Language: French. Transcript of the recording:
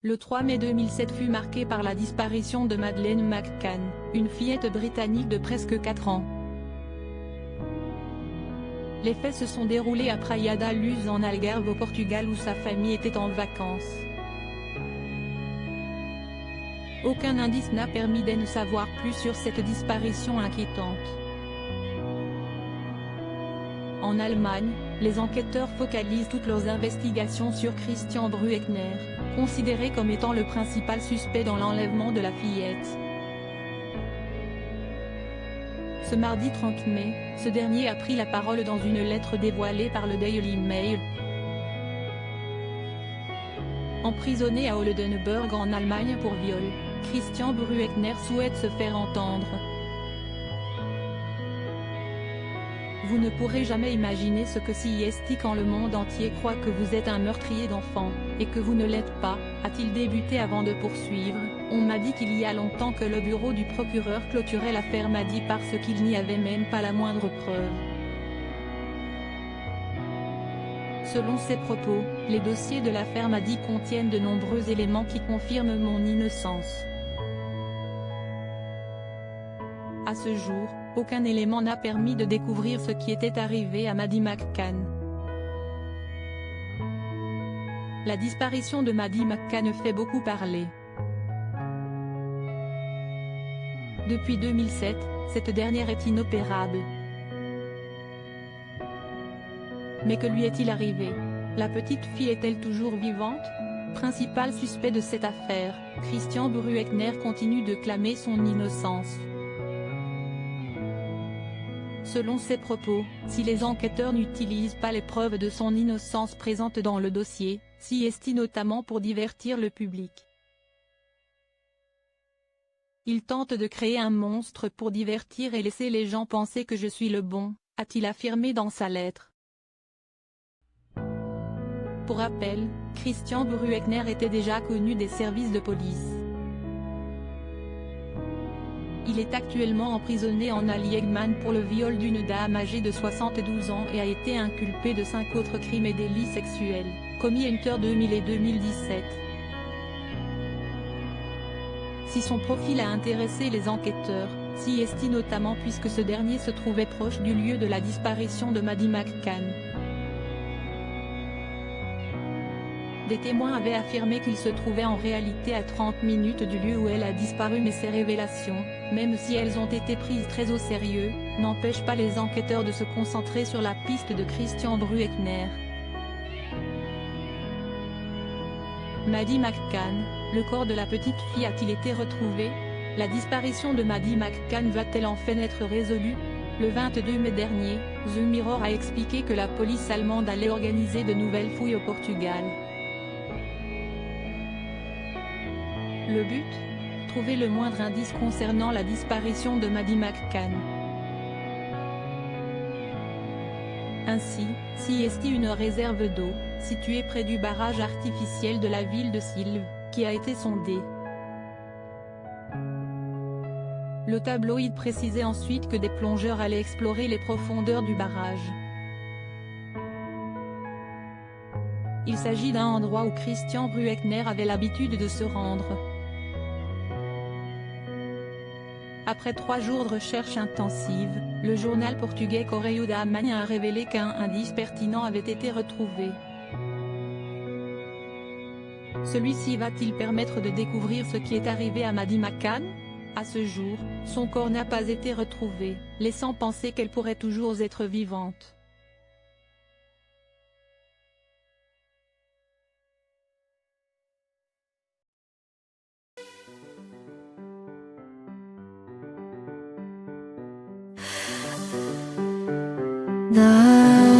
Le 3 mai 2007 fut marqué par la disparition de Madeleine McCann, une fillette britannique de presque 4 ans. Les faits se sont déroulés à Praia da Luz en Algarve au Portugal où sa famille était en vacances. Aucun indice n'a permis d'en savoir plus sur cette disparition inquiétante. En Allemagne, les enquêteurs focalisent toutes leurs investigations sur Christian Brueckner, considéré comme étant le principal suspect dans l'enlèvement de la fillette. Ce mardi 30 mai, ce dernier a pris la parole dans une lettre dévoilée par le Daily Mail. Emprisonné à Oldenburg en Allemagne pour viol, Christian Brueckner souhaite se faire entendre. Vous ne pourrez jamais imaginer ce que c'est quand le monde entier croit que vous êtes un meurtrier d'enfants, et que vous ne l'êtes pas, a-t-il débuté avant de poursuivre. On m'a dit qu'il y a longtemps que le bureau du procureur clôturait l'affaire Madi parce qu'il n'y avait même pas la moindre preuve. Selon ses propos, les dossiers de l'affaire Madi contiennent de nombreux éléments qui confirment mon innocence. À ce jour, aucun élément n'a permis de découvrir ce qui était arrivé à Maddie McCann. La disparition de Maddie McCann fait beaucoup parler. Depuis 2007, cette dernière est inopérable. Mais que lui est-il arrivé? La petite fille est-elle toujours vivante? Principal suspect de cette affaire, Christian Brueckner continue de clamer son innocence. Selon ses propos, si les enquêteurs n'utilisent pas les preuves de son innocence présentes dans le dossier, c'est notamment pour divertir le public. Il tente de créer un monstre pour divertir et laisser les gens penser que je suis le bon, a-t-il affirmé dans sa lettre. Pour rappel, Christian Brueckner était déjà connu des services de police. Il est actuellement emprisonné en Allemagne pour le viol d'une dame âgée de 72 ans et a été inculpé de 5 autres crimes et délits sexuels, commis entre 2000 et 2017. Si son profil a intéressé les enquêteurs, c'est notamment puisque ce dernier se trouvait proche du lieu de la disparition de Maddie McCann. Des témoins avaient affirmé qu'il se trouvait en réalité à 30 minutes du lieu où elle a disparu, mais ces révélations, même si elles ont été prises très au sérieux, n'empêchent pas les enquêteurs de se concentrer sur la piste de Christian Brueckner. Maddie McCann, le corps de la petite fille a-t-il été retrouvé? La disparition de Maddie McCann va-t-elle enfin être résolue? Le 22 mai dernier, The Mirror a expliqué que la police allemande allait organiser de nouvelles fouilles au Portugal. Le but? Trouver le moindre indice concernant la disparition de Maddie McCann. Ainsi, c'est une réserve d'eau, située près du barrage artificiel de la ville de Silves, qui a été sondée. Le tabloïd précisait ensuite que des plongeurs allaient explorer les profondeurs du barrage. Il s'agit d'un endroit où Christian Brueckner avait l'habitude de se rendre. Après 3 jours de recherche intensive, le journal portugais Correio da Manhã a révélé qu'un indice pertinent avait été retrouvé. Celui-ci va-t-il permettre de découvrir ce qui est arrivé à Maddie McCann? À ce jour, son corps n'a pas été retrouvé, laissant penser qu'elle pourrait toujours être vivante. The